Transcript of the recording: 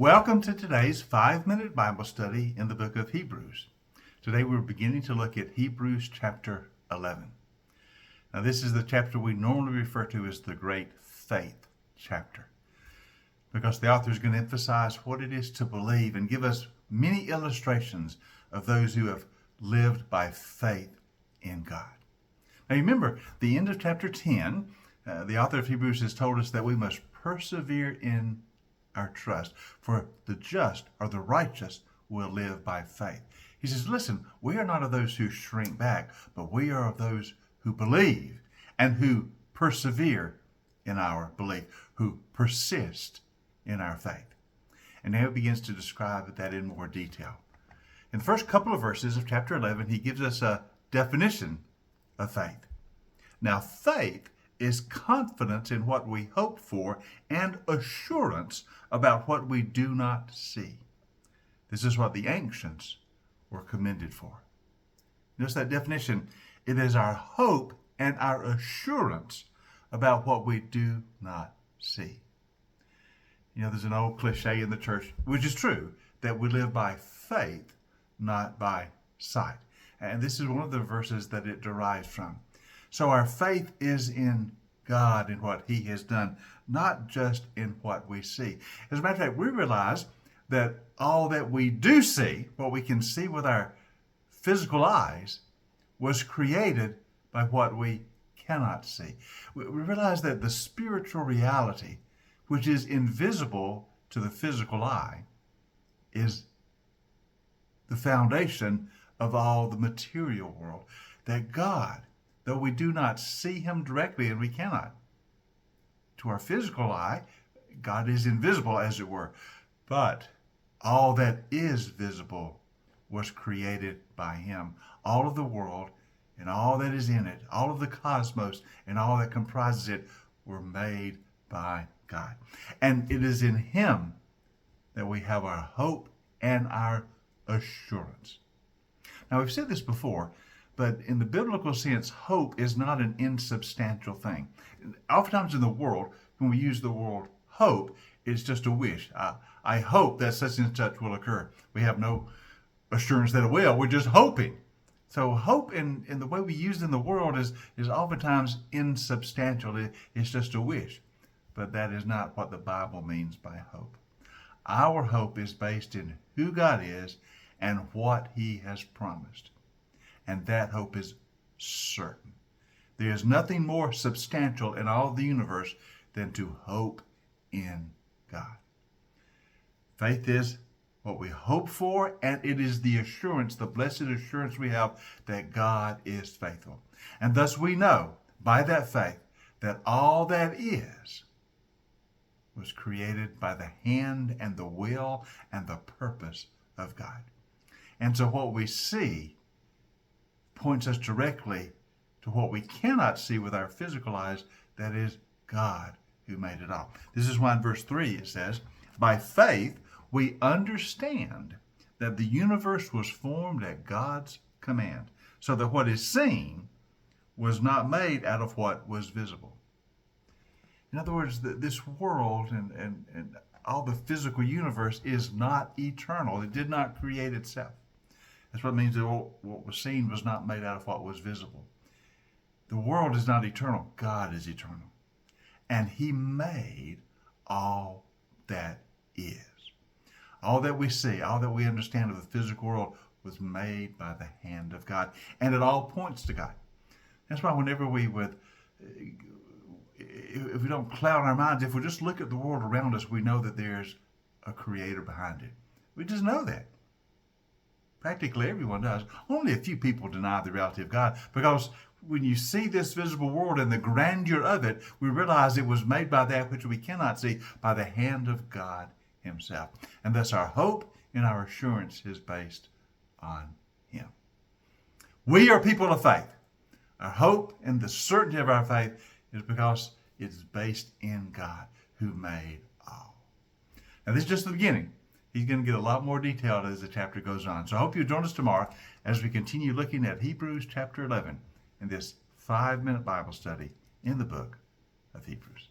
Welcome to today's 5-minute Bible study in the book of Hebrews. Today we're beginning to look at Hebrews chapter 11. Now this is the chapter we normally refer to as the Great Faith chapter, because the author is going to emphasize what it is to believe and give us many illustrations of those who have lived by faith in God. Now remember, the end of chapter 10, the author of Hebrews has told us that we must persevere in our trust, for the just or the righteous will live by faith. He says, listen, we are not of those who shrink back, but we are of those who believe and who persevere in our belief, who persist in our faith. And now he begins to describe that in more detail. In the first couple of verses of chapter 11, he gives us a definition of faith. Now, faith is confidence in what we hope for and assurance about what we do not see. This is what the ancients were commended for. Notice that definition. It is our hope and our assurance about what we do not see. You know, there's an old cliche in the church, which is true, that we live by faith, not by sight. And this is one of the verses that it derives from. So our faith is in God and what he has done, not just in what we see. As a matter of fact, we realize that all that we do see, what we can see with our physical eyes, was created by what we cannot see. We realize that the spiritual reality, which is invisible to the physical eye, is the foundation of all the material world. That God, though we do not see him directly, and we cannot, to our physical eye, God is invisible, as it were. But all that is visible was created by him. All of the world and all that is in it, all of the cosmos and all that comprises it, were made by God. And it is in him that we have our hope and our assurance. Now, we've said this before, but in the biblical sense, hope is not an insubstantial thing. Oftentimes in the world, when we use the word hope, it's just a wish. I hope that such and such will occur. We have no assurance that it will. We're just hoping. So hope in the way we use it in the world is oftentimes insubstantial. It's just a wish. But that is not what the Bible means by hope. Our hope is based in who God is and what he has promised. And that hope is certain. There is nothing more substantial in all the universe than to hope in God. Faith is what we hope for, and it is the assurance, the blessed assurance we have that God is faithful. And thus we know by that faith that all that is was created by the hand and the will and the purpose of God. And so what we see points us directly to what we cannot see with our physical eyes, that is God who made it all. This is why in verse 3 it says, by faith we understand that the universe was formed at God's command, so that what is seen was not made out of what was visible. In other words, this world and all the physical universe is not eternal. It did not create itself. That's what it means that what was seen was not made out of what was visible. The world is not eternal. God is eternal. And he made all that is. All that we see, all that we understand of the physical world was made by the hand of God. And it all points to God. That's why whenever if we don't cloud our minds, if we just look at the world around us, we know that there's a creator behind it. We just know that. Practically everyone does. Only a few people deny the reality of God, because when you see this visible world and the grandeur of it, we realize it was made by that which we cannot see, by the hand of God himself. And thus our hope and our assurance is based on him. We are people of faith. Our hope and the certainty of our faith is because it's based in God who made all. Now this is just the beginning. He's going to get a lot more detailed as the chapter goes on. So I hope you join us tomorrow as we continue looking at Hebrews chapter 11 in this 5-minute Bible study in the book of Hebrews.